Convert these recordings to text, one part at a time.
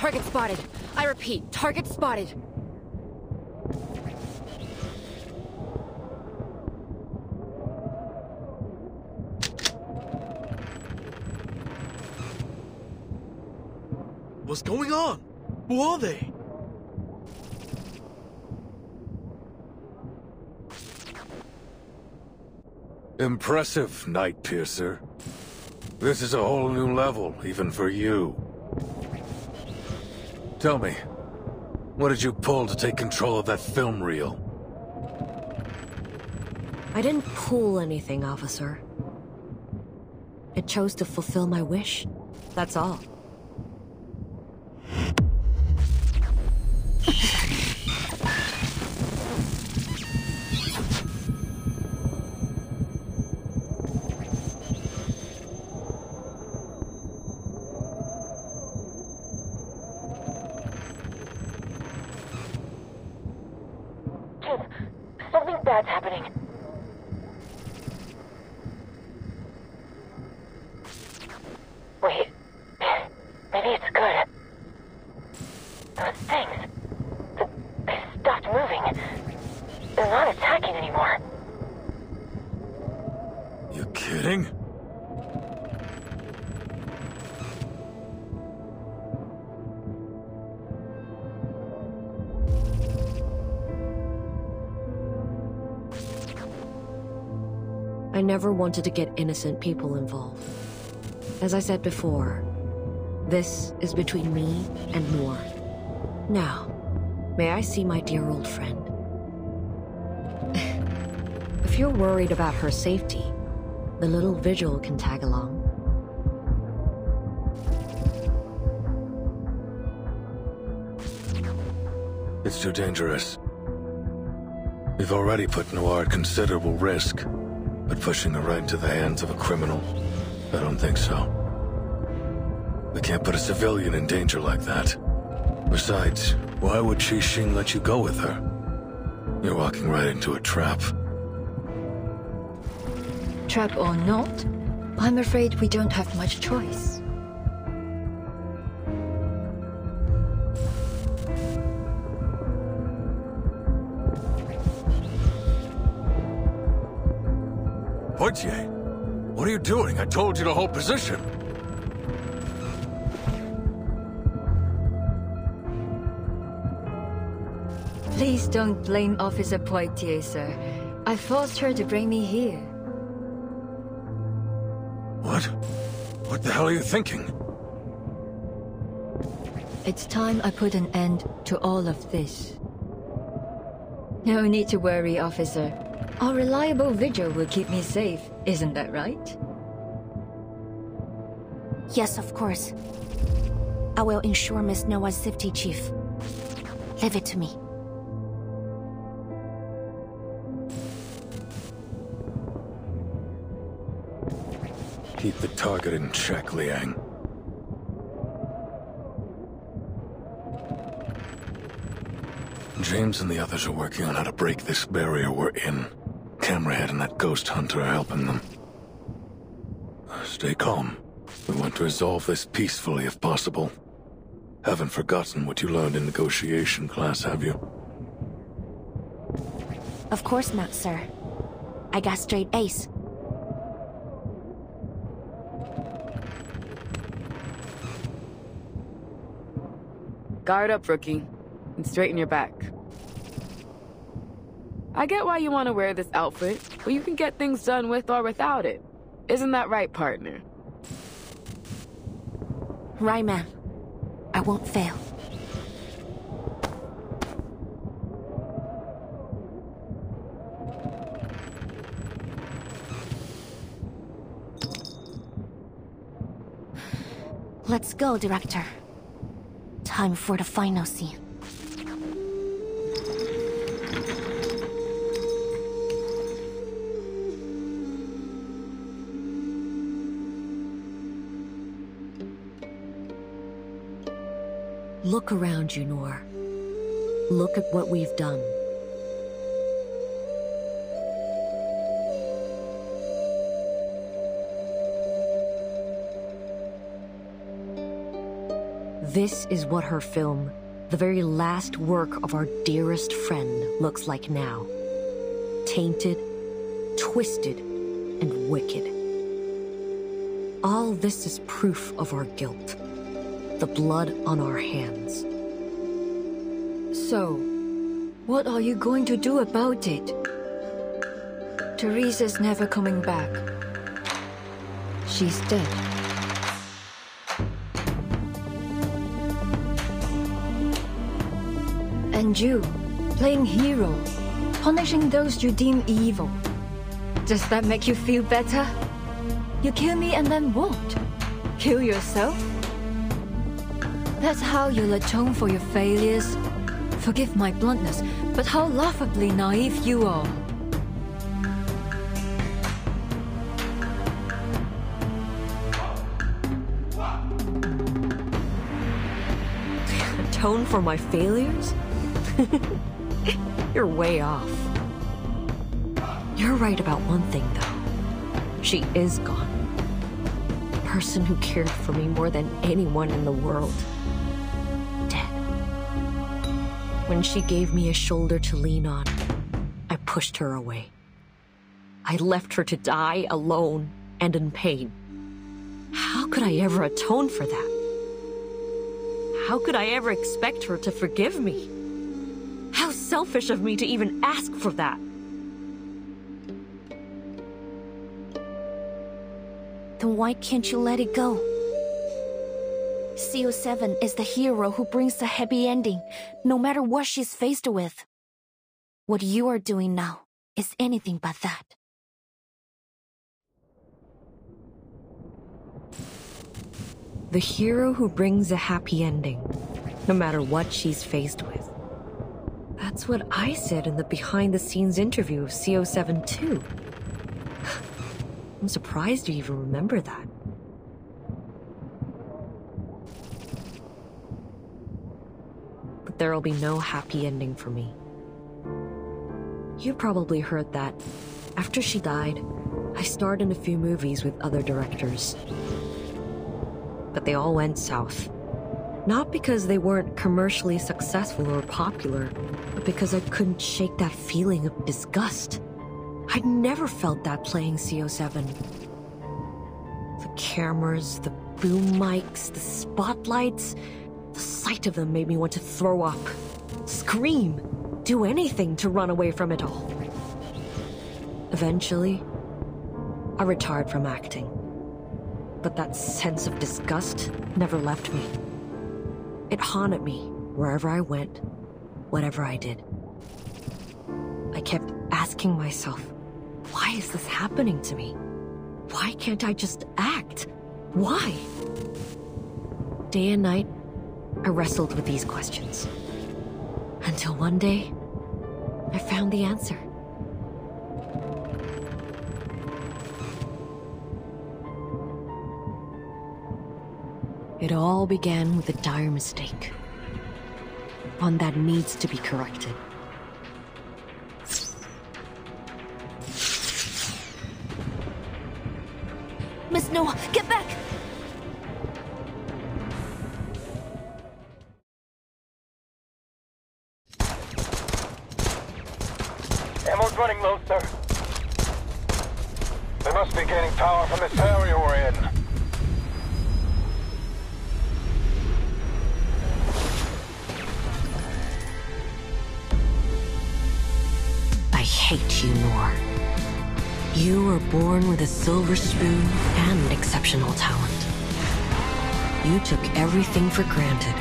Target spotted. I repeat, target spotted. What's going on? Who are they? Impressive, Night Piercer. This is a whole new level, even for you. Tell me, what did you pull to take control of that film reel? I didn't pull anything, officer. It chose to fulfill my wish. That's all. Something bad's happening. Wait. Maybe it's good. Those things. They stopped moving. They're not attacking anymore. You kidding? I never wanted to get innocent people involved. As I said before, this is between me and Noor. Now, may I see my dear old friend? If you're worried about her safety, the little vigil can tag along. It's too dangerous. We've already put Noir at considerable risk. But pushing her right into the hands of a criminal, I don't think so. We can't put a civilian in danger like that. Besides, why would Xing let you go with her? You're walking right into a trap. Trap or not, I'm afraid we don't have much choice. Portier, what are you doing? I told you to hold position. Please don't blame Officer Poitier, sir. I forced her to bring me here. What? What the hell are you thinking? It's time I put an end to all of this. No need to worry, officer. Our reliable vigil will keep me safe, isn't that right? Yes, of course. I will ensure Miss Noah's safety, Chief. Leave it to me. Keep the target in check, Liang. James and the others are working on how to break this barrier we're in. Camerahead and that ghost hunter are helping them. Stay calm. We want to resolve this peacefully if possible. Haven't forgotten what you learned in negotiation class, have you? Of course not, sir. I got straight A's. Guard up, rookie, and straighten your back. I get why you want to wear this outfit, but you can get things done with or without it. Isn't that right, partner? Right, ma'am. I won't fail. Let's go, Director. Time for the final scene. Look around you, Noor. Look at what we've done. This is what her film, the very last work of our dearest friend, looks like now. Tainted, twisted, and wicked. All this is proof of our guilt. The blood on our hands. So, what are you going to do about it? Teresa's never coming back. She's dead. And you, playing hero, punishing those you deem evil. Does that make you feel better? You kill me and then what? Kill yourself? That's how you'll atone for your failures? Forgive my bluntness, but how laughably naive you are. Atone for my failures? You're way off. You're right about one thing, though. She is gone. The person who cared for me more than anyone in the world. Dead. When she gave me a shoulder to lean on, I pushed her away. I left her to die alone and in pain. How could I ever atone for that? How could I ever expect her to forgive me? How selfish of me to even ask for that. Then why can't you let it go? CO7 is the hero who brings a happy ending, no matter what she's faced with. What you are doing now is anything but that. The hero who brings a happy ending, no matter what she's faced with. That's what I said in the behind-the-scenes interview of CO7 too. I'm surprised you even remember that. But there'll be no happy ending for me. You probably heard that. After she died, I starred in a few movies with other directors. But they all went south. Not because they weren't commercially successful or popular, but because I couldn't shake that feeling of disgust. I'd never felt that playing CO7. The cameras, the boom mics, the spotlights, the sight of them made me want to throw up, scream, do anything to run away from it all. Eventually, I retired from acting. But that sense of disgust never left me. It haunted me wherever I went, whatever I did. I kept asking myself, why is this happening to me? Why can't I just act? Why? Day and night, I wrestled with these questions. Until one day, I found the answer. It all began with a dire mistake. One that needs to be corrected. Miss Noah, get back! Ammo's running low, sir. They must be gaining power from this area we're in. I hate you, Noor. You were born with a silver spoon and exceptional talent. You took everything for granted.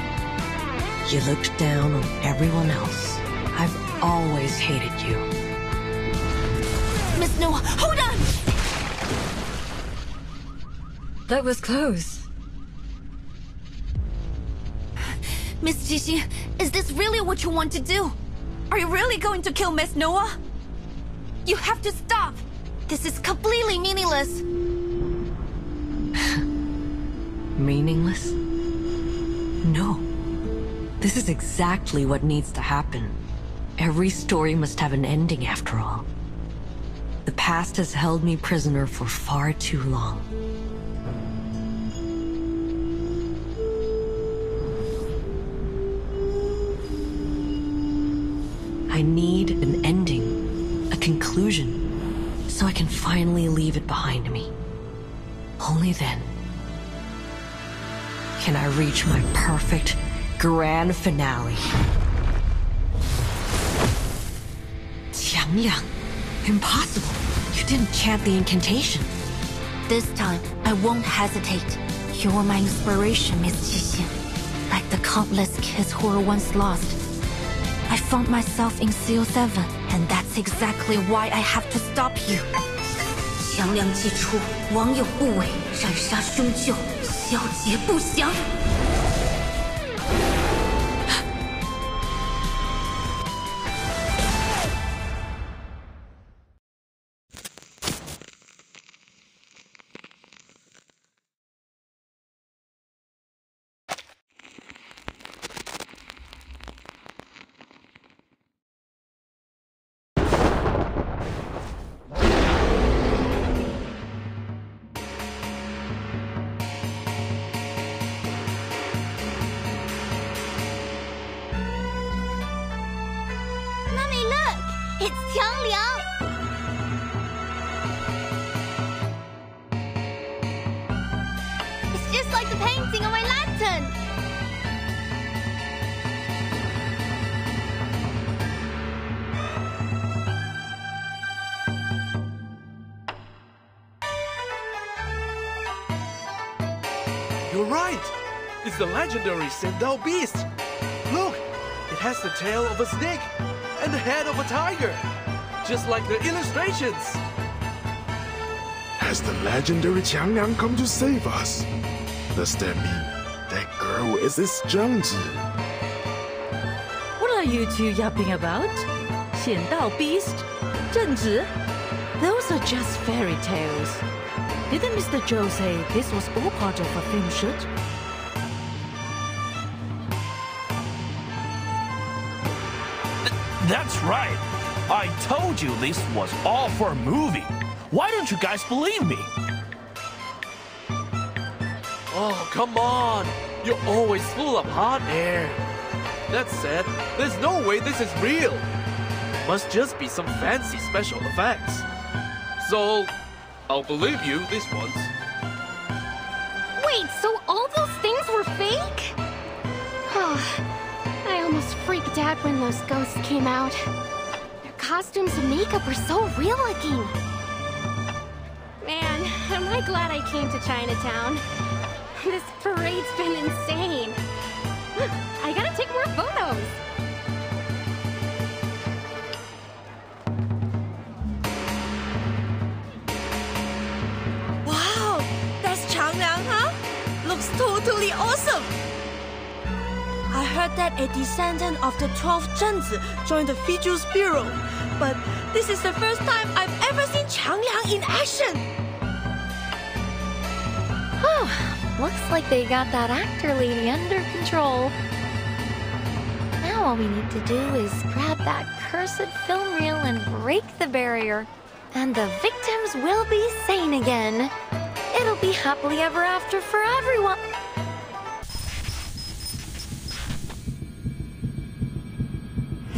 You looked down on everyone else. I've always hated you. Miss Noah, hold on! That was close. Miss Jixi, is this really what you want to do? Are you really going to kill Miss Noah? You have to stop! This is completely meaningless! Meaningless? No. This is exactly what needs to happen. Every story must have an ending after all. The past has held me prisoner for far too long. I need an ending, a conclusion, so I can finally leave it behind me. Only then can I reach my perfect grand finale. Qiangliang, impossible. You didn't chant the incantation. This time, I won't hesitate. You're my inspiration, Miss Qixin. Like the countless kids who were once lost. I found myself in CO7, and that's exactly why I have to stop you. 强梁既出，王有不为，斩杀兄舅，小节不祥。It's Qiangliang! It's just like the painting on my lantern! You're right! It's the legendary Sandal Beast! Look! It has the tail of a snake and the head of a tiger! Just like the illustrations! Has the legendary Qiangliang come to save us? Does that mean that girl is this Zhangzi? What are you two yapping about? 显道 Beast? 正直? Those are just fairy tales. Didn't Mr. Zhou say this was all part of a film shoot? That's right. I told you this was all for a movie. Why don't you guys believe me? Oh, come on! You're always full of hot air. That said, there's no way this is real. Must just be some fancy special effects. So, I'll believe you this once. Wait, so all those things were fake? I almost freaked out when those ghosts came out. Their costumes and makeup are so real looking. Man, am I glad I came to Chinatown. This parade's been insane. I gotta take more photos. Wow, that's Qiangliang, huh? Looks totally awesome. I heard that a descendant of the 12th Zhengzi joined the Features Bureau, but this is the first time I've ever seen Qiangliang in action. Looks like they got that actor lady under control. Now all we need to do is grab that cursed film reel and break the barrier. And the victims will be sane again. It'll be happily ever after for everyone.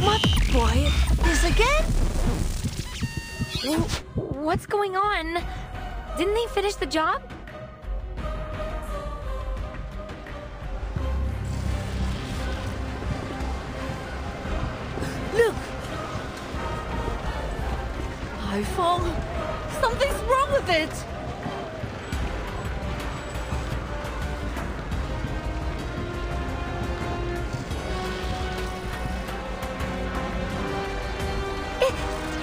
What boy? This again? What's going on? Didn't they finish the job? Look! iPhone? Something's wrong with it!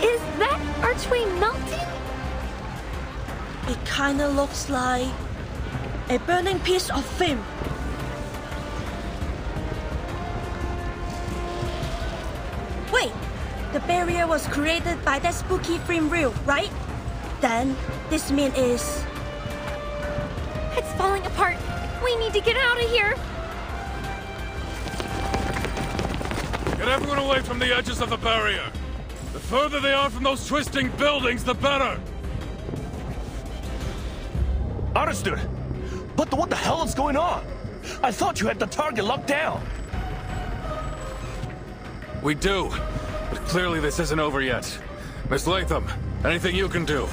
Is that archway melting? It kinda looks like a burning piece of film. Wait, the barrier was created by that spooky film reel, right? Then this means is... It's falling apart. We need to get out of here. Get everyone away from the edges of the barrier. The further they are from those twisting buildings, the better. Understood. But what the hell is going on? I thought you had the target locked down. We do, but Clearly this isn't over yet. Miss Latham, anything you can do?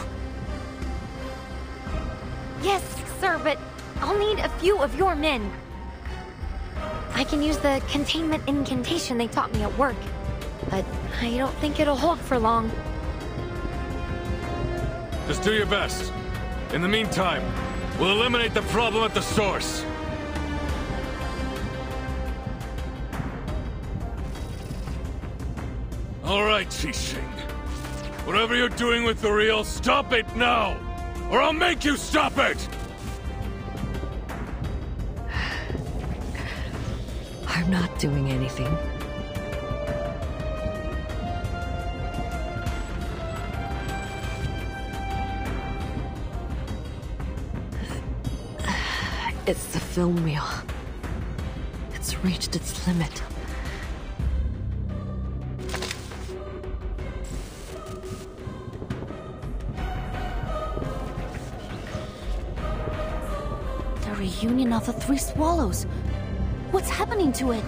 Yes, sir, but I'll need a few of your men. I can use the containment incantation they taught me at work, but I don't think it'll hold for long. Just do your best. In the meantime, we'll eliminate the problem at the source. All right, Qixing. Whatever you're doing with the reel, stop it now! Or I'll make you stop it! I'm not doing anything. It's the film reel. It's reached its limit. The reunion of the Three Swallows. What's happening to it?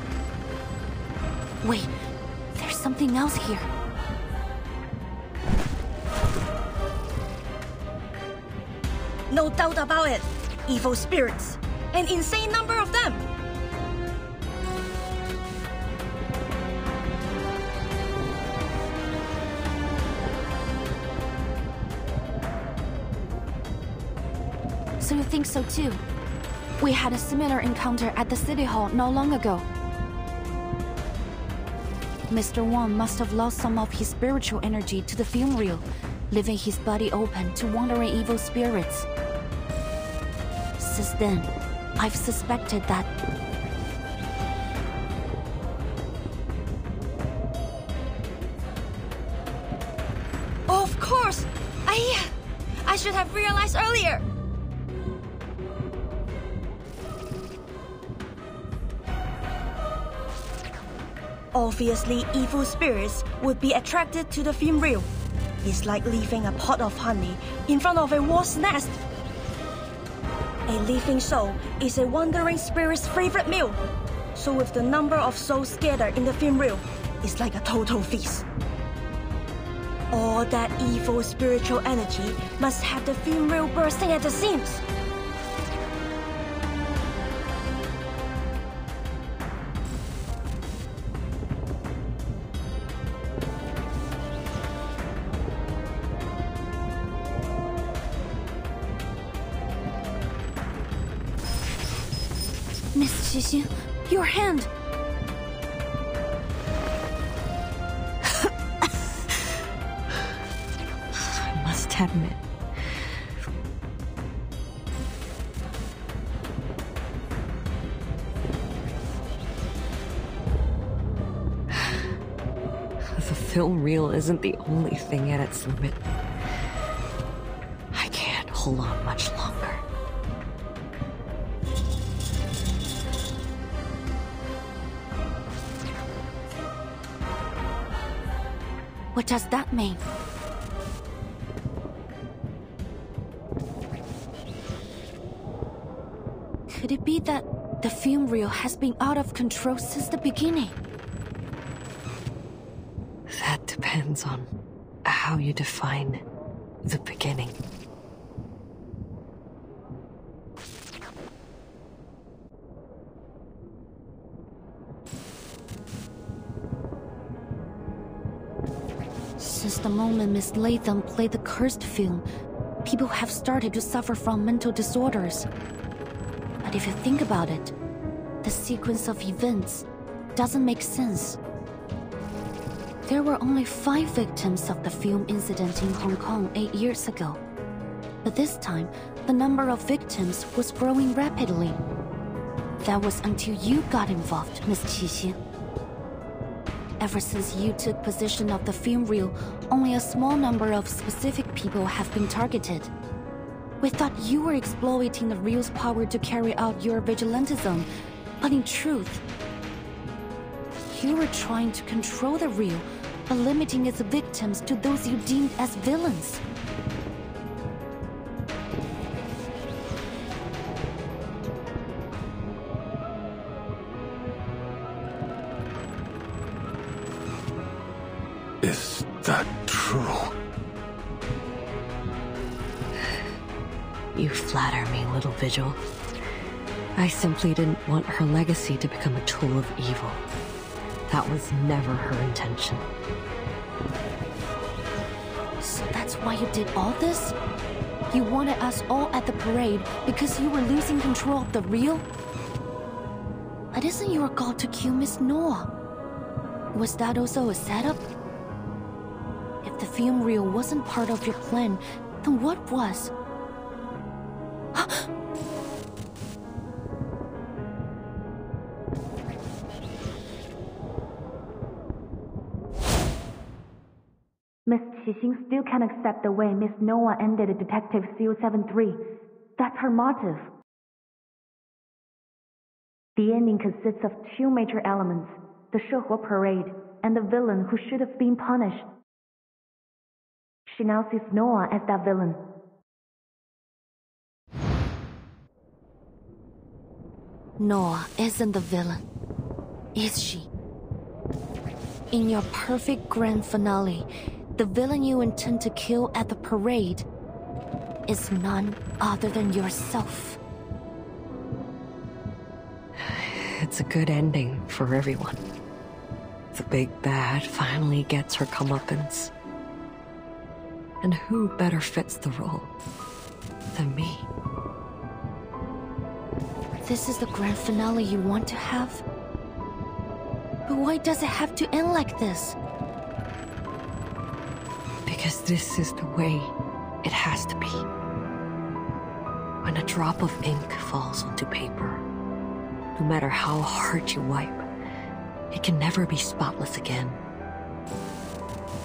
Wait, there's something else here. No doubt about it. Evil spirits. An insane number of them. So you think so too? We had a similar encounter at the City Hall not long ago. Mr. Wang must have lost some of his spiritual energy to the film reel, leaving his body open to wandering evil spirits. Since then, I've suspected that... Of course! I should have realized earlier! Obviously, evil spirits would be attracted to the film reel. It's like leaving a pot of honey in front of a wasp's nest. A living soul is a wandering spirit's favorite meal. So with the number of souls scattered in the film reel, it's like a total feast. All that evil spiritual energy must have the film reel bursting at the seams. Miss Qixin, your hand! I must admit, the film reel isn't the only thing at its limit. I can't hold on much longer. What does that mean? Could it be that the film reel has been out of control since the beginning? That depends on how you define the beginning. Since the moment Miss Latham played the cursed film, people have started to suffer from mental disorders. But if you think about it, the sequence of events doesn't make sense. There were only 5 victims of the film incident in Hong Kong 8 years ago. But this time, the number of victims was growing rapidly. That was until you got involved, Miss Qixin. Ever since you took possession of the film reel, only a small number of specific people have been targeted. We thought you were exploiting the reel's power to carry out your vigilantism, but in truth, you were trying to control the reel by limiting its victims to those you deemed as villains. true. You flatter me, little Vigil. I simply didn't want her legacy to become a tool of evil. That was never her intention. So that's why you did all this? You wanted us all at the parade because you were losing control of the reel? It isn't your goal to kill Miss Noah. Was that also a setup? If the film reel wasn't part of your plan, then what was? Miss Qixing still can't accept the way Miss Noah ended Detective CO73. That's her motive. The ending consists of two major elements, the Shehua parade and the villain who should have been punished. She now sees Noah as that villain. Noah isn't the villain, is she? In your perfect grand finale, the villain you intend to kill at the parade is none other than yourself. It's a good ending for everyone. The big bad finally gets her comeuppance. And who better fits the role than me? This is the grand finale you want to have? But why does it have to end like this? Because this is the way it has to be. When a drop of ink falls onto paper, no matter how hard you wipe, it can never be spotless again.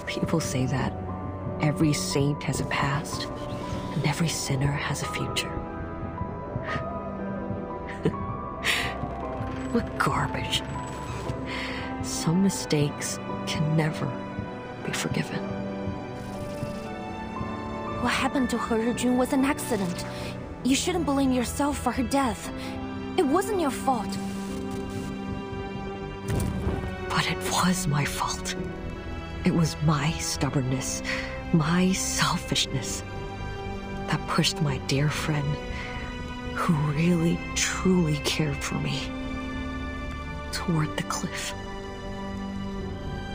People say that every saint has a past, and every sinner has a future. What garbage. Some mistakes can never be forgiven. What happened to He Rijun was an accident. You shouldn't blame yourself for her death. It wasn't your fault. But it was my fault. It was my stubbornness, my selfishness, that pushed my dear friend, who really, truly cared for me, toward the cliff.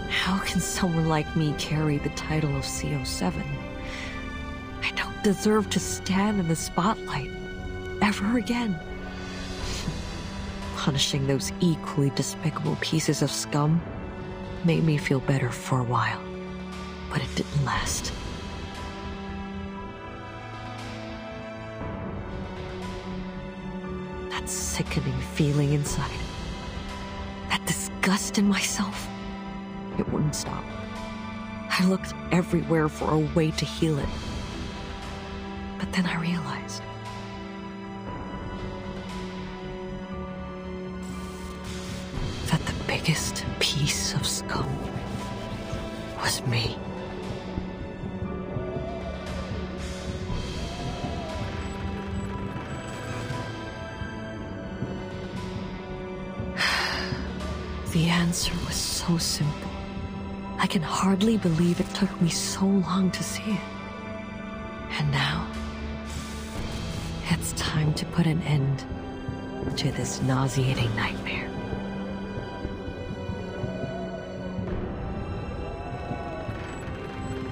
How can someone like me carry the title of CO7? I don't deserve to stand in the spotlight ever again. Punishing those equally despicable pieces of scum made me feel better for a while, but it didn't last. That sickening feeling inside, that disgust in myself, it wouldn't stop. I looked everywhere for a way to heal it. But then I realized that the biggest piece of scum was me. The answer was so simple. I can hardly believe it took me so long to see it. And now, it's time to put an end to this nauseating nightmare.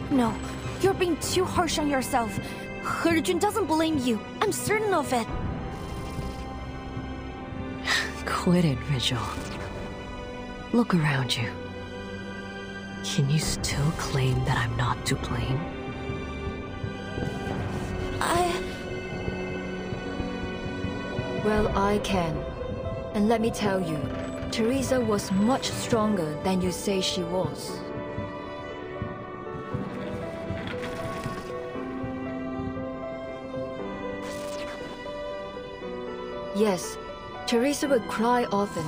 No, you're being too harsh on yourself. He Rijun doesn't blame you. I'm certain of it. Quit it, Vigil. Look around you. Can you still claim that I'm not to blame? Well, I can. And let me tell you, Teresa was much stronger than you say she was. Yes, Teresa would cry often,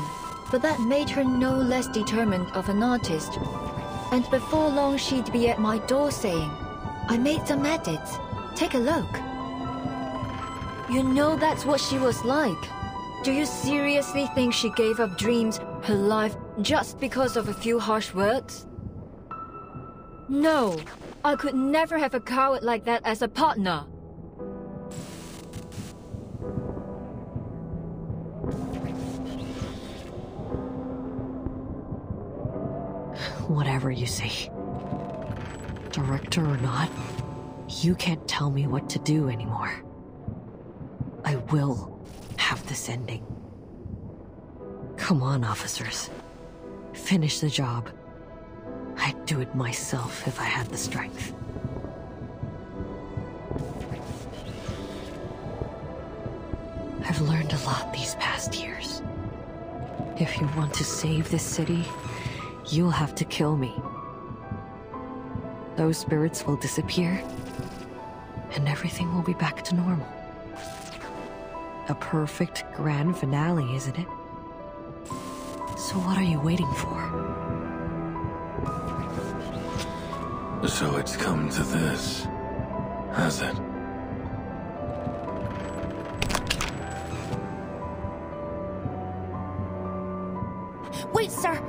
but that made her no less determined of an artist. And before long she'd be at my door saying, "I made some edits. Take a look." You know that's what she was like. Do you seriously think she gave up dreams, her life, just because of a few harsh words? No, I could never have a coward like that as a partner. Whatever you say. Director or not, you can't tell me what to do anymore. I will have this ending. Come on, officers. Finish the job. I'd do it myself if I had the strength. I've learned a lot these past years. If you want to save this city, you'll have to kill me. Those spirits will disappear, and everything will be back to normal. A perfect grand finale, isn't it? So what are you waiting for? So it's come to this, has it? Wait, sir!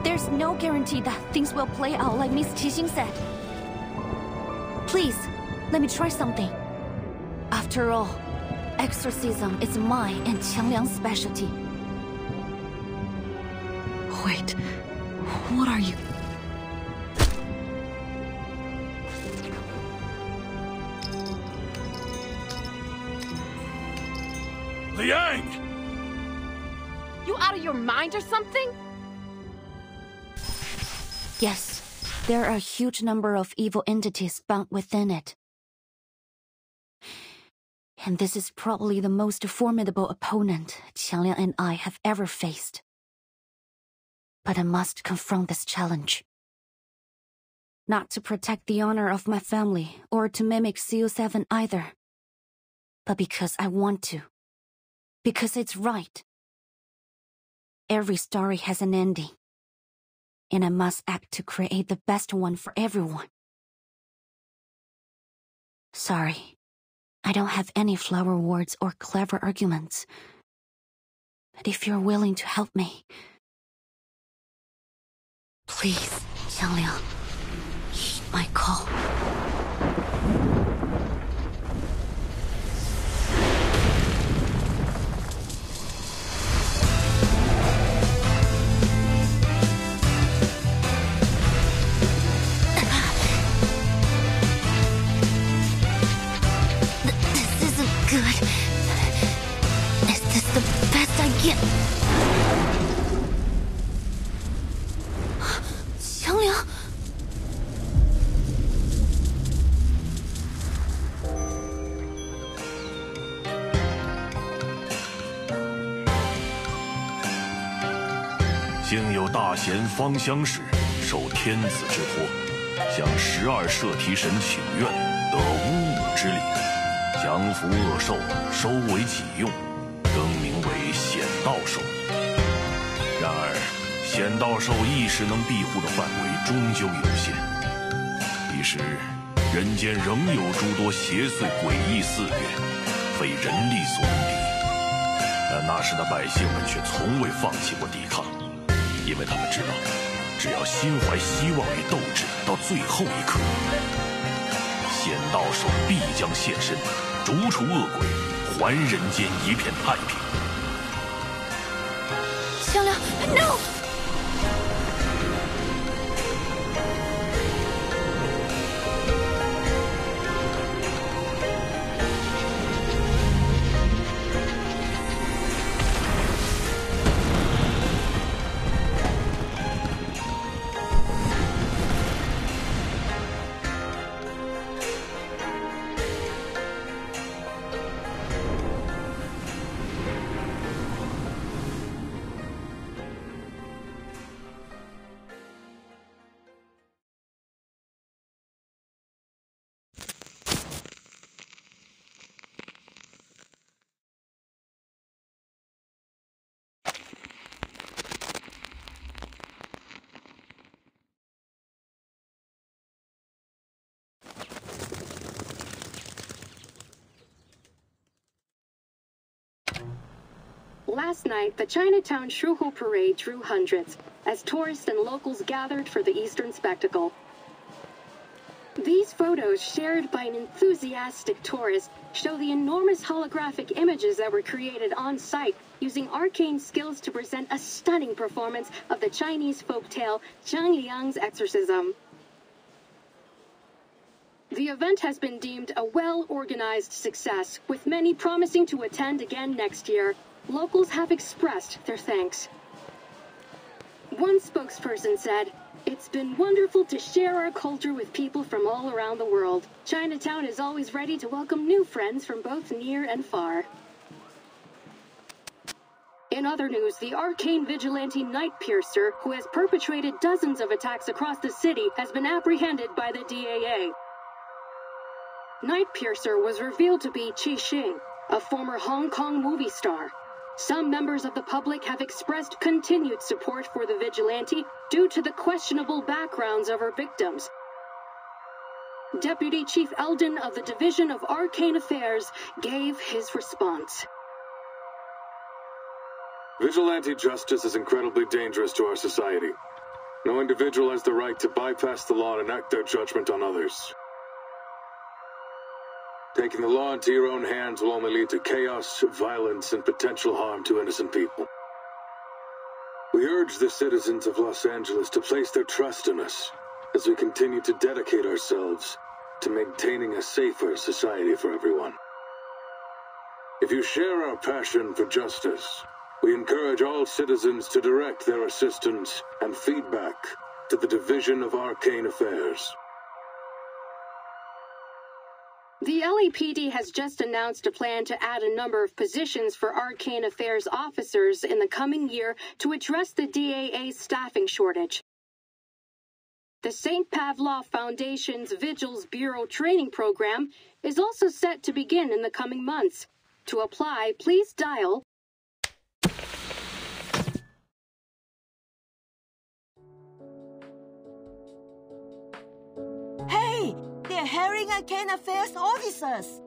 There's no guarantee that things will play out like Miss Qixing said. Please, let me try something. After all, exorcism is my and Qiangliang's specialty. Wait, what are you... Liang! You out of your mind or something? Yes, there are a huge number of evil entities bound within it. And this is probably the most formidable opponent Qiangliang and I have ever faced. But I must confront this challenge. Not to protect the honor of my family or to mimic CO7 either, but because I want to. Because it's right. Every story has an ending. And I must act to create the best one for everyone. Sorry, I don't have any flower words or clever arguments. But if you're willing to help me, please, Qiangliang, heed my call. Good. Is this the best I get? Qiangliang?幸有大贤方相使，受天子之托，向12摄提神请愿，得巫武之力。降服恶兽，收为己用，更名为显道兽。然而，显道兽一时能庇护的范围终究有限。一时，人间仍有诸多邪祟诡异肆虐，非人力所能敌。但那时的百姓们却从未放弃过抵抗，因为他们知道，只要心怀希望与斗志，到最后一刻，显道兽必将现身。逐除恶鬼，还人间一片太平。Qiangliang, no! Last night, the Chinatown Shuhu Parade drew hundreds, as tourists and locals gathered for the Eastern spectacle. These photos, shared by an enthusiastic tourist, show the enormous holographic images that were created on site using arcane skills to present a stunning performance of the Chinese folktale Zhang Liang's exorcism. The event has been deemed a well-organized success, with many promising to attend again next year. Locals have expressed their thanks. One spokesperson said, "It's been wonderful to share our culture with people from all around the world. Chinatown is always ready to welcome new friends from both near and far." In other news, the arcane vigilante Night Piercer, who has perpetrated dozens of attacks across the city, has been apprehended by the DAA. Night Piercer was revealed to be Qi Xing, a former Hong Kong movie star. Some members of the public have expressed continued support for the vigilante due to the questionable backgrounds of her victims. Deputy Chief Eldon of the Division of Arcane Affairs gave his response. Vigilante justice is incredibly dangerous to our society. No individual has the right to bypass the law and enact their judgment on others. Taking the law into your own hands will only lead to chaos, violence, and potential harm to innocent people. We urge the citizens of Los Angeles to place their trust in us as we continue to dedicate ourselves to maintaining a safer society for everyone. If you share our passion for justice, we encourage all citizens to direct their assistance and feedback to the Division of Arcane Affairs. The LAPD has just announced a plan to add a number of positions for Arcane Affairs officers in the coming year to address the DAA's staffing shortage. The St. Pavlov Foundation's Vigils Bureau training program is also set to begin in the coming months. To apply, please dial They're hiring Arcane Affairs officers.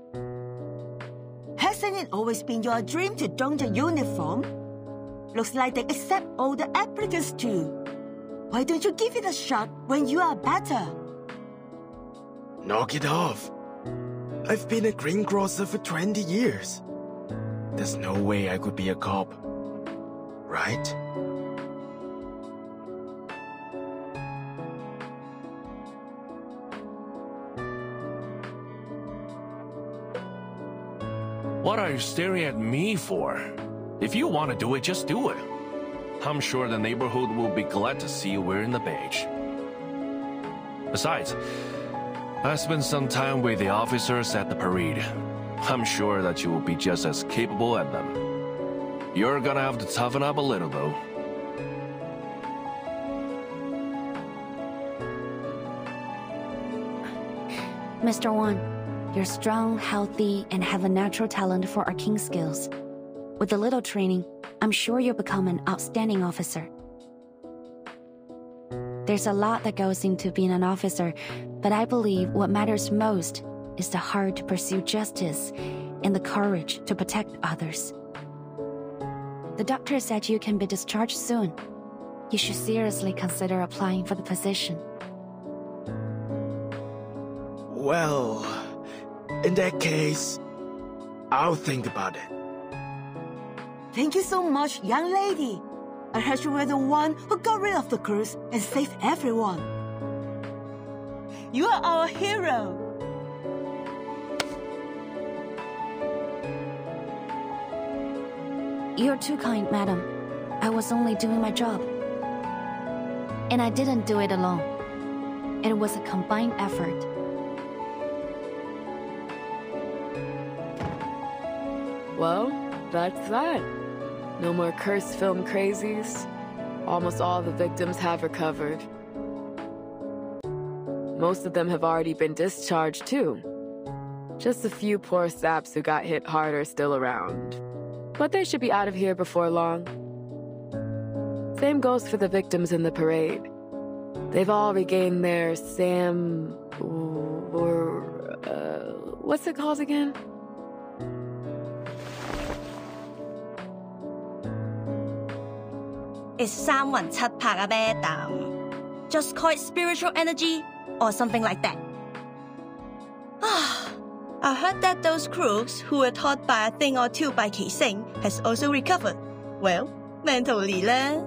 Hasn't it always been your dream to don the uniform? Looks like they accept all the applicants too. Why don't you give it a shot when you are better? Knock it off. I've been a greengrocer for 20 years. There's no way I could be a cop. Right? What are you staring at me for? If you want to do it, just do it. I'm sure the neighborhood will be glad to see you wearing the badge. Besides, I spent some time with the officers at the parade. I'm sure that you will be just as capable as them. You're gonna have to toughen up a little, though. Mr. Wan, you're strong, healthy, and have a natural talent for arcane skills. With a little training, I'm sure you'll become an outstanding officer. There's a lot that goes into being an officer, but I believe what matters most is the heart to pursue justice and the courage to protect others. The doctor said you can be discharged soon. You should seriously consider applying for the position. Well, in that case, I'll think about it. Thank you so much, young lady. I heard you were the one who got rid of the curse and saved everyone. You are our hero. You're too kind, madam. I was only doing my job. And I didn't do it alone. It was a combined effort. Well, that's that. No more cursed film crazies. Almost all the victims have recovered. Most of them have already been discharged too. Just a few poor saps who got hit hard are still around. But they should be out of here before long. Same goes for the victims in the parade. They've all regained their what's it called again? is 三魂七魄啊 madam. Just call it spiritual energy or something like that. I heard that those crooks who were taught by a thing or two by Keising has also recovered. Well, mentally lah.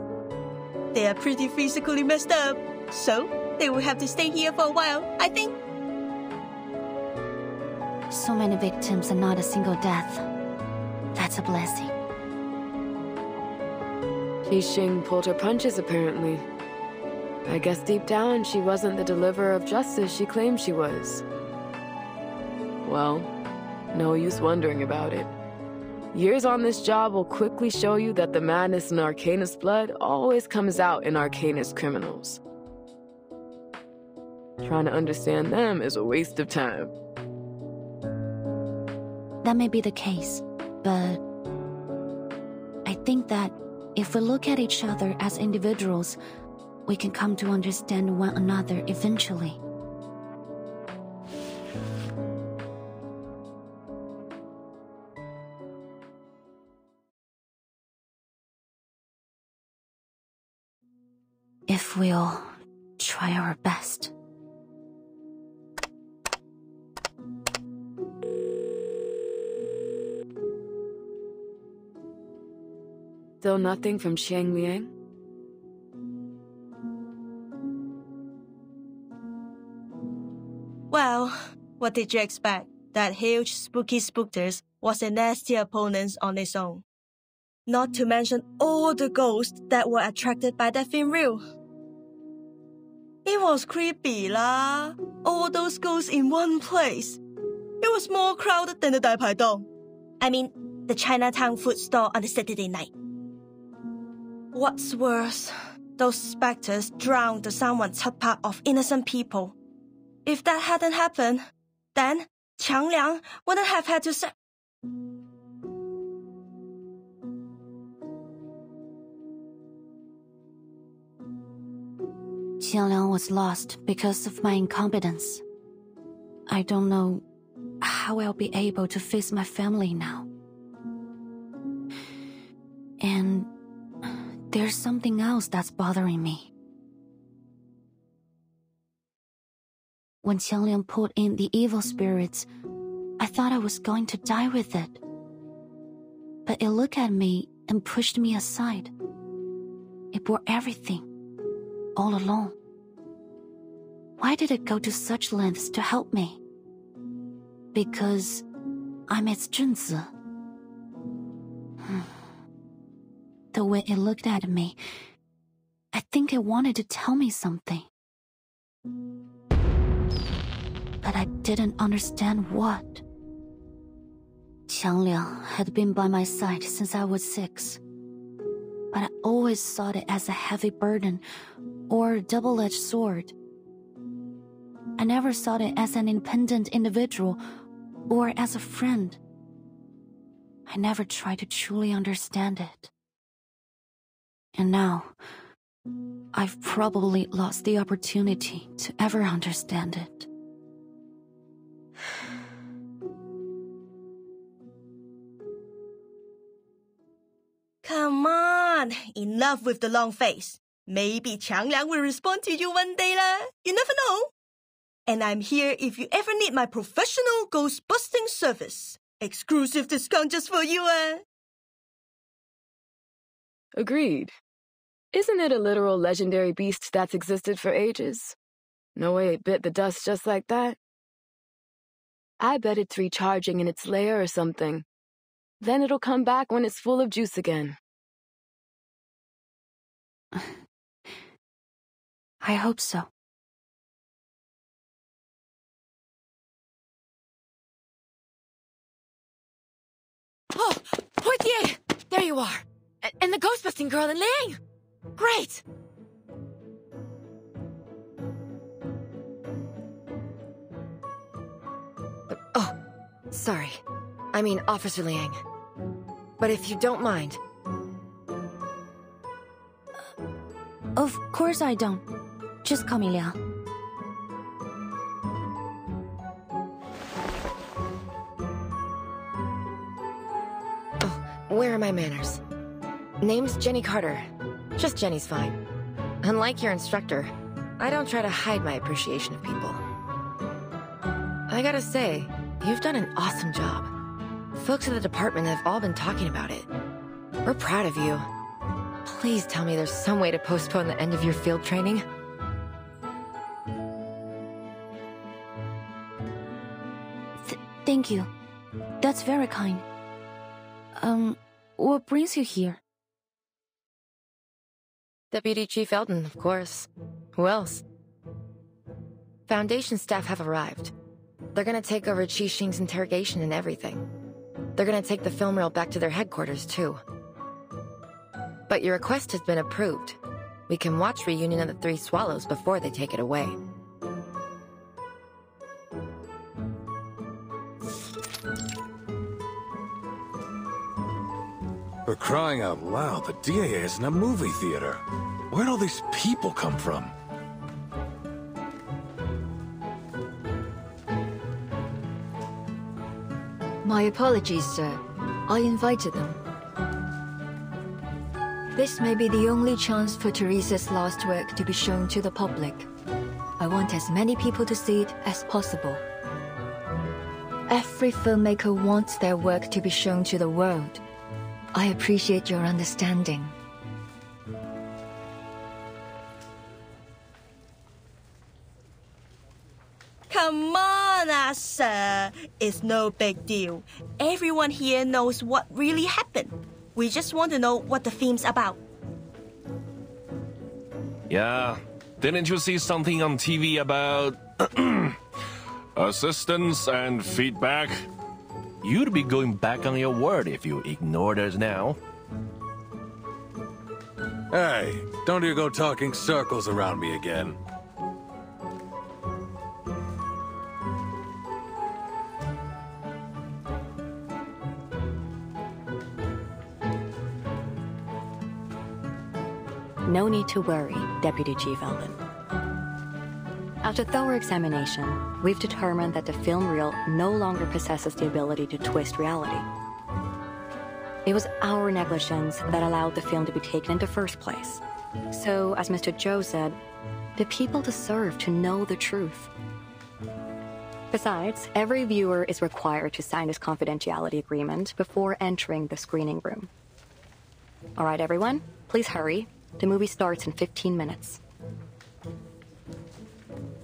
They are pretty physically messed up, so they will have to stay here for a while, I think. So many victims and not a single death. That's a blessing. Qixing pulled her punches, apparently. I guess deep down, she wasn't the deliverer of justice she claimed she was. Well, no use wondering about it. Years on this job will quickly show you that the madness in Arcanist blood always comes out in Arcanist criminals. Trying to understand them is a waste of time. That may be the case, but I think that if we look at each other as individuals, we can come to understand one another eventually. If we'll try our best. Still nothing from Qiang Liang? Well, what did you expect? That huge spooky spookters was a nasty opponent on its own. Not to mention all the ghosts that were attracted by that film reel. It was creepy lah. All those ghosts in one place. It was more crowded than the Dai Pai Dong. I mean, the Chinatown food store on a Saturday night. What's worse, those specters drowned the 三魂七魄 of innocent people. If that hadn't happened, then Qiang Liang wouldn't have had to say. Qiang Liang was lost because of my incompetence. I don't know how I'll be able to face my family now. And there's something else that's bothering me. When Qiang Liang pulled in the evil spirits, I thought I was going to die with it. But it looked at me and pushed me aside. It bore everything, all alone. Why did it go to such lengths to help me? Because I'm its Junzi. The way it looked at me, I think it wanted to tell me something. But I didn't understand what. Qiang Liang had been by my side since I was 6. But I always saw it as a heavy burden or a double-edged sword. I never saw it as an independent individual or as a friend. I never tried to truly understand it. And now, I've probably lost the opportunity to ever understand it. Come on, enough with the long face. Maybe Qiang Liang will respond to you one day lah. You never know. And I'm here if you ever need my professional ghost-busting service. Exclusive discount just for you, Agreed. Isn't it a literal legendary beast that's existed for ages? No way it bit the dust just like that. I bet it's recharging in its lair or something. Then it'll come back when it's full of juice again. I hope so. Oh, Portier! There you are! And the ghost-busting girl in Liang! Great! Oh, sorry. I mean Officer Liang. But if you don't mind... Of course I don't. Just call me Liang. Oh, where are my manners? Name's Jenny Carter. Just Jenny's fine. Unlike your instructor, I don't try to hide my appreciation of people. I gotta say, you've done an awesome job. Folks at the department have all been talking about it. We're proud of you. Please tell me there's some way to postpone the end of your field training. Thank you. That's very kind. What brings you here? Deputy Chief Eldon, of course. Who else? Foundation staff have arrived. They're gonna take over Qi Xing's interrogation and everything. They're gonna take the film reel back to their headquarters, too. But your request has been approved. We can watch Reunion of the Three Swallows before they take it away. For crying out loud, the DAA isn't a movie theater. Where'd all these people come from? My apologies, sir. I invited them. This may be the only chance for Teresa's last work to be shown to the public. I want as many people to see it as possible. Every filmmaker wants their work to be shown to the world. I appreciate your understanding. Come on, sir. It's no big deal. Everyone here knows what really happened. We just want to know what the film's about. Yeah, didn't you see something on TV about assistance and feedback? You'd be going back on your word if you ignored us now. Hey, don't you go talking circles around me again. No need to worry, Deputy Chief Eldon. After thorough examination, we've determined that the film reel no longer possesses the ability to twist reality. It was our negligence that allowed the film to be taken in the first place. So, as Mr. Zhou said, the people deserve to know the truth. Besides, every viewer is required to sign this confidentiality agreement before entering the screening room. All right, everyone, please hurry. The movie starts in 15 minutes.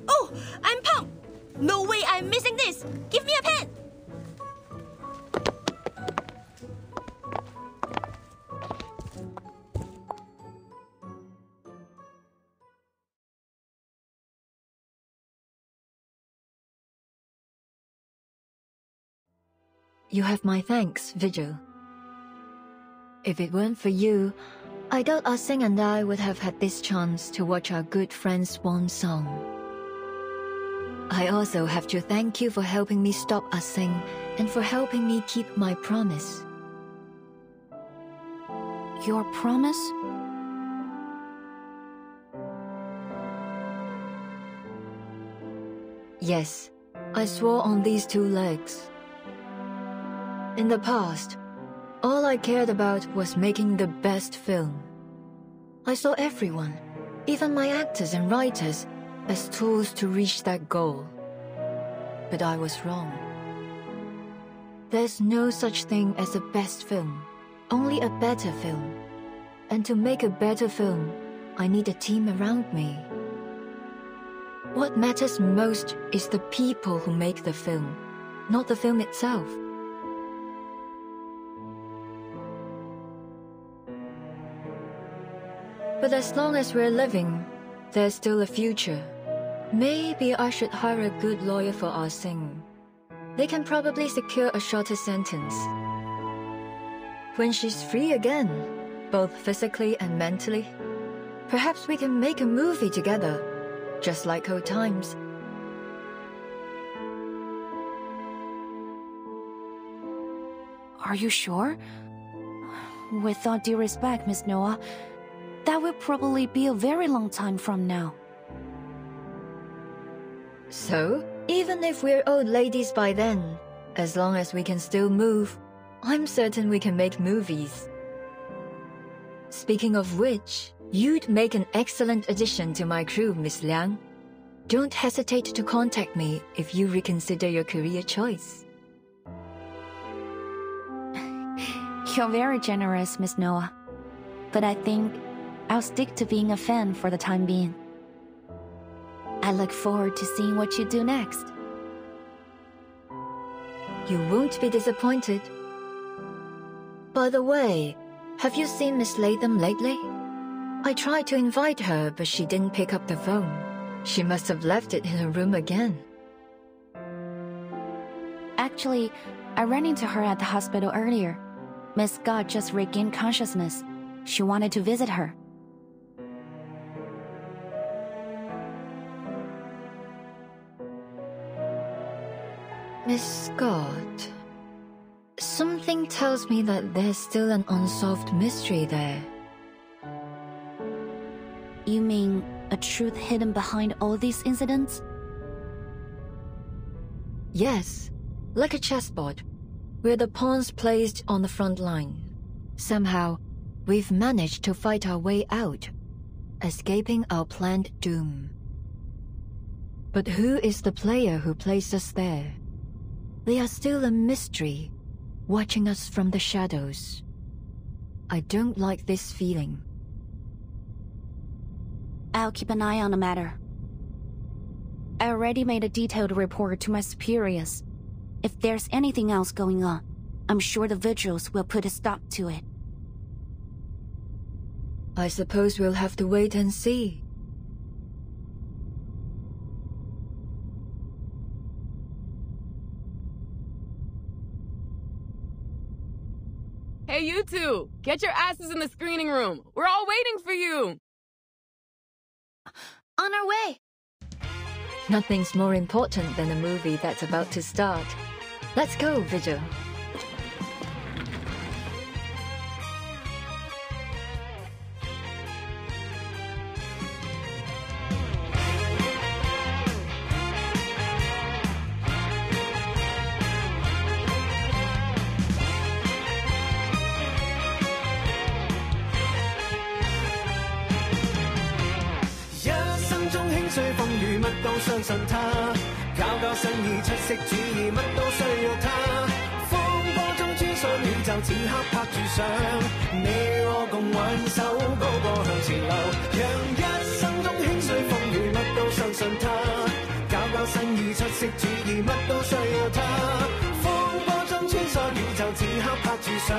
Oh, I'm pumped! No way I'm missing this! Give me a pen! You have my thanks, Vigil. If it weren't for you, I doubt Ah Sing and I would have had this chance to watch our good friend's swan song. I also have to thank you for helping me stop Ah Sing and for helping me keep my promise. Your promise? Yes, I swore on these two legs. In the past, all I cared about was making the best film. I saw everyone, even my actors and writers, as tools to reach that goal. But I was wrong. There's no such thing as a best film, only a better film. And to make a better film, I need a team around me. What matters most is the people who make the film, not the film itself. But as long as we're living, there's still a future. Maybe I should hire a good lawyer for Ah Sing. They can probably secure a shorter sentence. When she's free again, both physically and mentally, perhaps we can make a movie together, just like old times. Are you sure? With all due respect, Miss Noah, that will probably be a very long time from now. So, even if we're old ladies by then, as long as we can still move, I'm certain we can make movies. Speaking of which, you'd make an excellent addition to my crew, Miss Liang. Don't hesitate to contact me if you reconsider your career choice. You're very generous, Miss Noah. But I think I'll stick to being a fan for the time being. I look forward to seeing what you do next. You won't be disappointed. By the way, have you seen Miss Latham lately? I tried to invite her, but she didn't pick up the phone. She must have left it in her room again. Actually, I ran into her at the hospital earlier. Miss Scott just regained consciousness. She wanted to visit her. Miss Scott... Something tells me that there's still an unsolved mystery there. You mean a truth hidden behind all these incidents? Yes, like a chessboard, where the pawns placed on the front line. Somehow, we've managed to fight our way out, escaping our planned doom. But who is the player who placed us there? They are still a mystery, watching us from the shadows. I don't like this feeling. I'll keep an eye on the matter. I already made a detailed report to my superiors. If there's anything else going on, I'm sure the vigils will put a stop to it. I suppose we'll have to wait and see. Hey, you two! Get your asses in the screening room! We're all waiting for you! On our way! Nothing's more important than a movie that's about to start. Let's go, Vigil.相信他，搞生意出色主意，乜都需要他。風波中穿梭宇宙，此刻拍住上，你我共挽手，高歌向前流。讓一生中輕碎風雨，乜都相信他，搞生意出色主意，乜都需要他。風波中穿梭宇宙，此刻拍住上，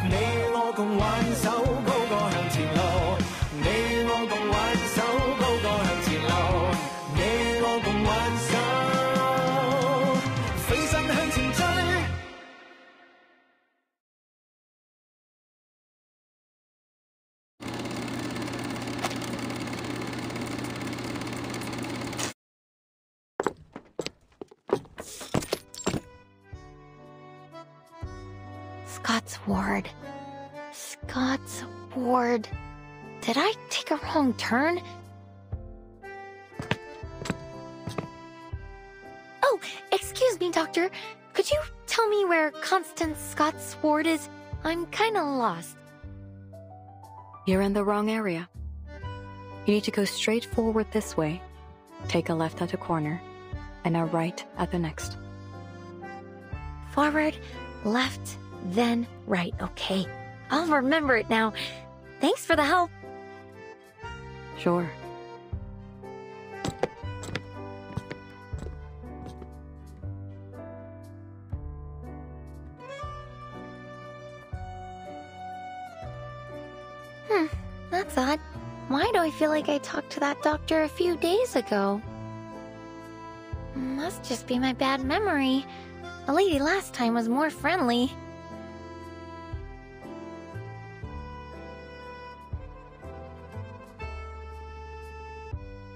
你我共挽手，高歌向前流。你我共挽手，高歌向前流。共挽手，飛身向前追。Scott's ward. Scott's ward. Did I take a wrong turn? Oh, excuse me, Doctor. Could you tell me where Constance Scott's ward is? I'm kinda lost. You're in the wrong area. You need to go straight forward this way, take a left at the corner, and a right at the next. Forward, left, then right. Okay, I'll remember it now. Thanks for the help. Sure. That's odd. Why do I feel like I talked to that doctor a few days ago? Must just be my bad memory. The lady last time was more friendly.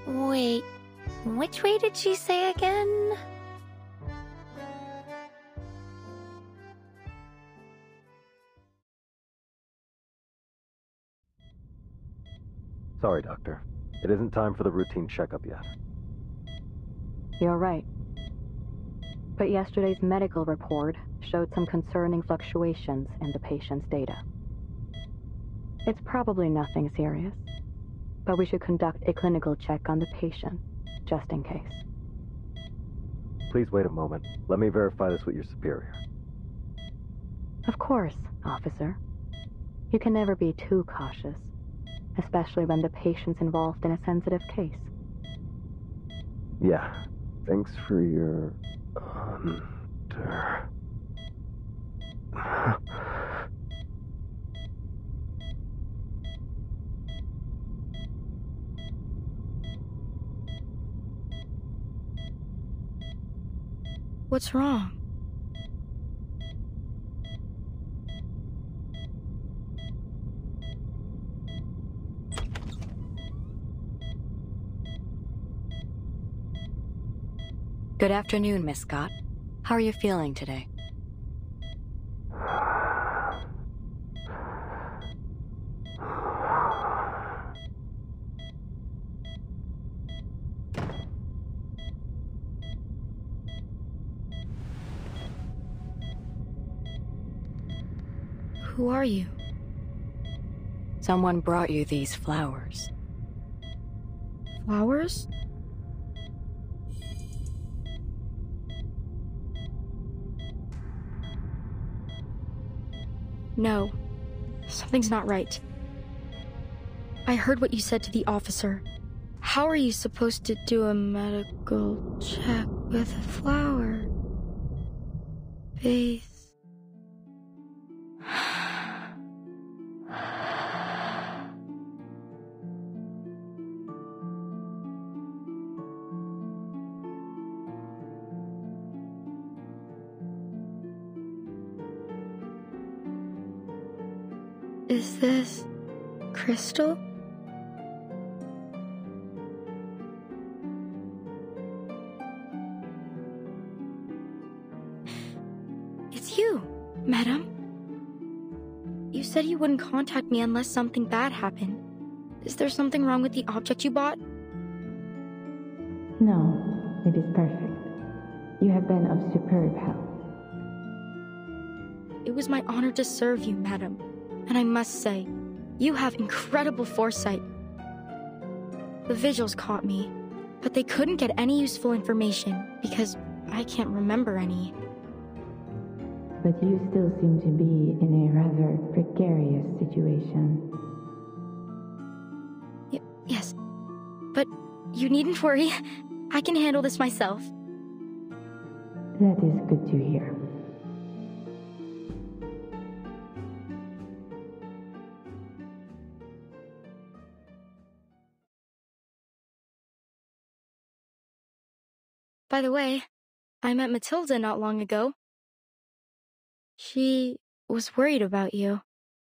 Wait, which way did she say again? Sorry, Doctor. It isn't time for the routine checkup yet. You're right. But yesterday's medical report showed some concerning fluctuations in the patient's data. It's probably nothing serious, but we should conduct a clinical check on the patient, just in case. Please wait a moment. Let me verify this with your superior. Of course, officer. You can never be too cautious, especially when the patient's involved in a sensitive case. Yeah. Thanks for your... What's wrong? Good afternoon, Miss Scott. How are you feeling today? Who are you? Someone brought you these flowers. Flowers? No. Something's not right. I heard what you said to the officer. How are you supposed to do a medical check with a flower vase? Is this crystal? It's you, madam. You said you wouldn't contact me unless something bad happened. Is there something wrong with the object you bought? No, it is perfect. You have been of superb help. It was my honor to serve you, madam. And I must say, you have incredible foresight. The vigils caught me, but they couldn't get any useful information because I can't remember any. But you still seem to be in a rather precarious situation. Yes, but you needn't worry. I can handle this myself. That is good to hear. By the way, I met Matilda not long ago. She was worried about you.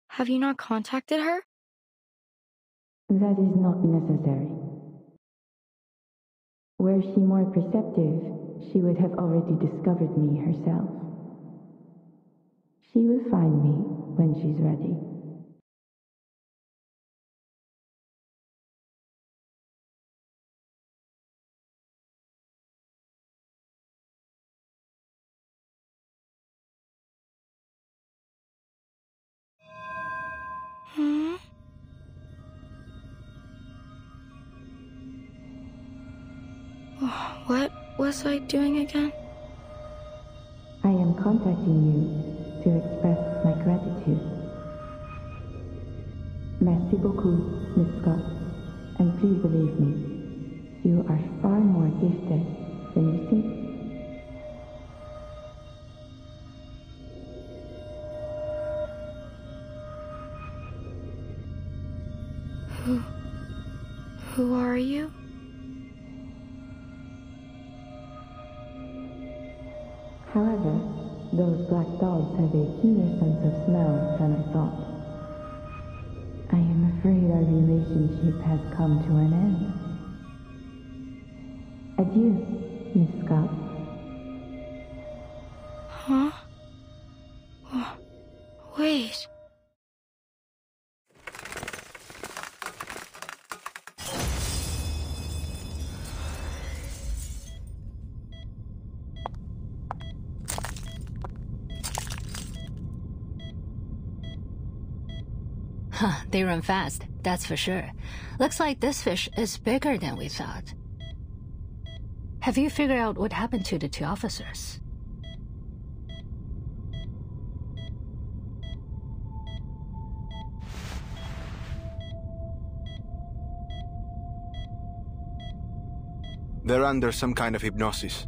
Have you not contacted her? That is not necessary. Were she more perceptive, she would have already discovered me herself. She will find me when she's ready. Hmm? What was I doing again? I am contacting you to express my gratitude. Merci beaucoup, Miss Scott. And please believe me, you are far more gifted than you think. Who are you? However, those black dogs have a keener sense of smell than I thought. I am afraid our relationship has come to an end. Adieu, Miss Scott. Huh? Wait. Huh, they run fast, that's for sure. Looks like this fish is bigger than we thought. Have you figured out what happened to the 2 officers? They're under some kind of hypnosis.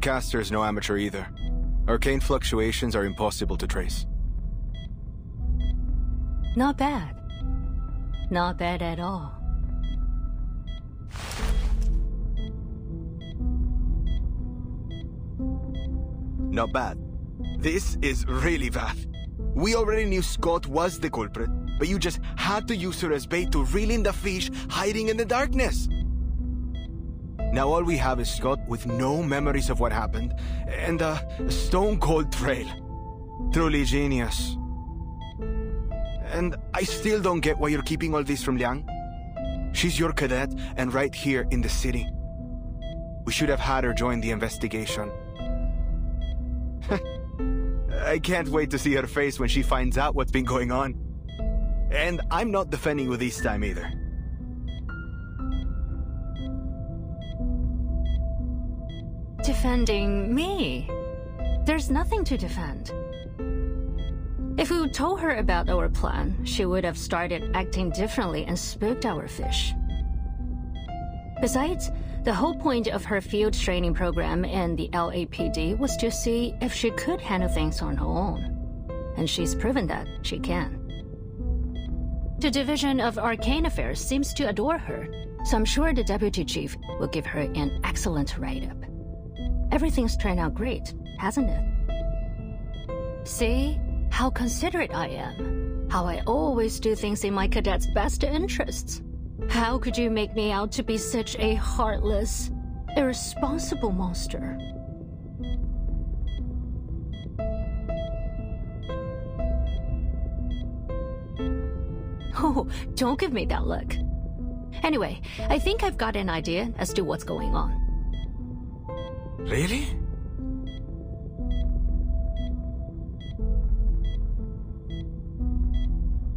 Caster's no amateur either. Arcane fluctuations are impossible to trace. Not bad. Not bad at all. Not bad. This is really bad. We already knew Scott was the culprit, but you just had to use her as bait to reel in the fish hiding in the darkness. Now all we have is Scott with no memories of what happened, and a stone-cold trail. Truly genius. And I still don't get why you're keeping all this from Liang. She's your cadet, and right here in the city. We should have had her join the investigation. I can't wait to see her face when she finds out what's been going on. And I'm not defending you this time either. Defending me? There's nothing to defend. If we told her about our plan, she would have started acting differently and spooked our fish. Besides, the whole point of her field training program in the LAPD was to see if she could handle things on her own. And she's proven that she can. The Division of Arcane Affairs seems to adore her, so I'm sure the Deputy Chief will give her an excellent write-up. Everything's turned out great, hasn't it? See? How considerate I am. How I always do things in my cadet's best interests. How could you make me out to be such a heartless, irresponsible monster? Oh, don't give me that look. Anyway, I think I've got an idea as to what's going on. Really?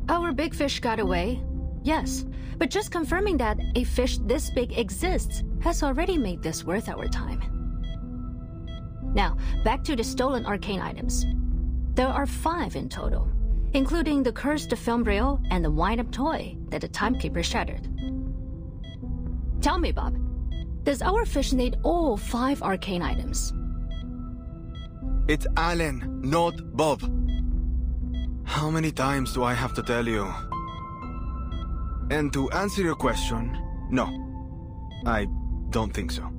Our big fish got away, yes, but just confirming that a fish this big exists has already made this worth our time. Now, back to the stolen arcane items. There are 5 in total, including the cursed film reel and the wind-up toy that the timekeeper shattered. Tell me, Bob, does our fish need all 5 arcane items? It's Alan, not Bob. How many times do I have to tell you? And to answer your question, no. I don't think so.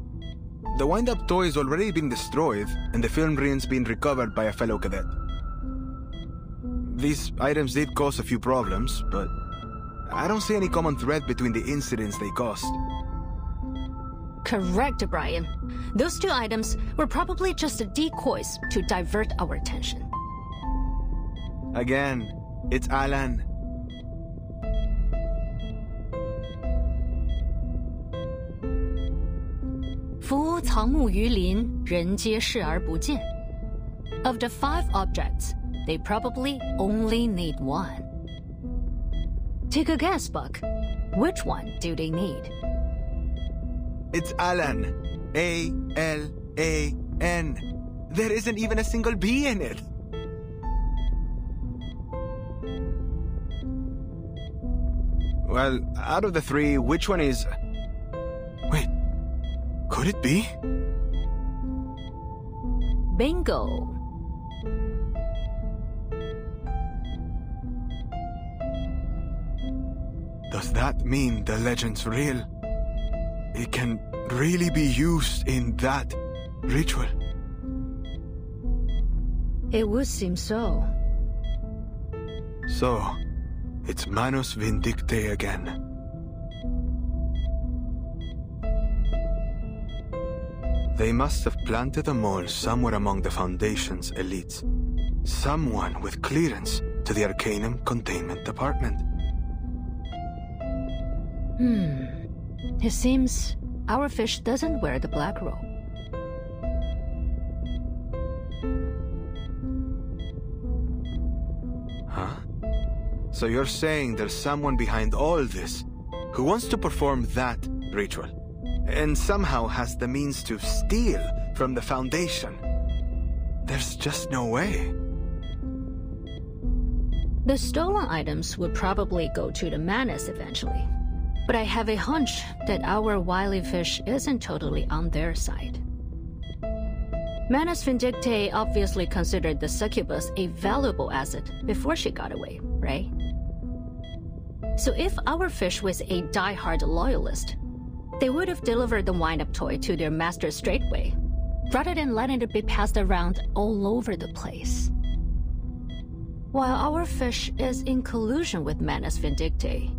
The wind-up toy has already been destroyed, and the film reel's been recovered by a fellow cadet. These items did cause a few problems, but I don't see any common thread between the incidents they caused. Correct, Brian. Those 2 items were probably just decoys to divert our attention. Again, it's Alan. Fu 藏木于林，人皆视而不见. Of the 5 objects, they probably only need 1. Take a guess, Buck. Which one do they need? It's Alan. A-L-A-N. There isn't even a single B in it. Well, out of the 3, which one is... Wait, could it be? Bingo. Does that mean the legend's real? It can really be used in that ritual? It would seem so. So, it's Manus Vindicte again. They must have planted a mole somewhere among the Foundation's elites. Someone with clearance to the Arcanum Containment Department. It seems our fish doesn't wear the black robe. Huh? So you're saying there's someone behind all this who wants to perform that ritual, and somehow has the means to steal from the Foundation? There's just no way. The stolen items would probably go to the Manus eventually. But I have a hunch that our wily fish isn't totally on their side. Manus Vindictae obviously considered the succubus a valuable asset before she got away, right? So if our fish was a die-hard loyalist, they would have delivered the wind-up toy to their master straightway, rather than letting it be passed around all over the place. While our fish is in collusion with Manus Vindictae,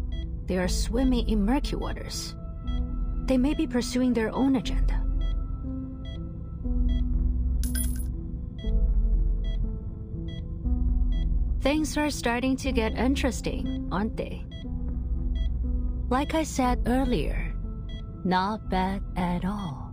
they are swimming in murky waters. They may be pursuing their own agenda. Things are starting to get interesting, aren't they? Like I said earlier, not bad at all.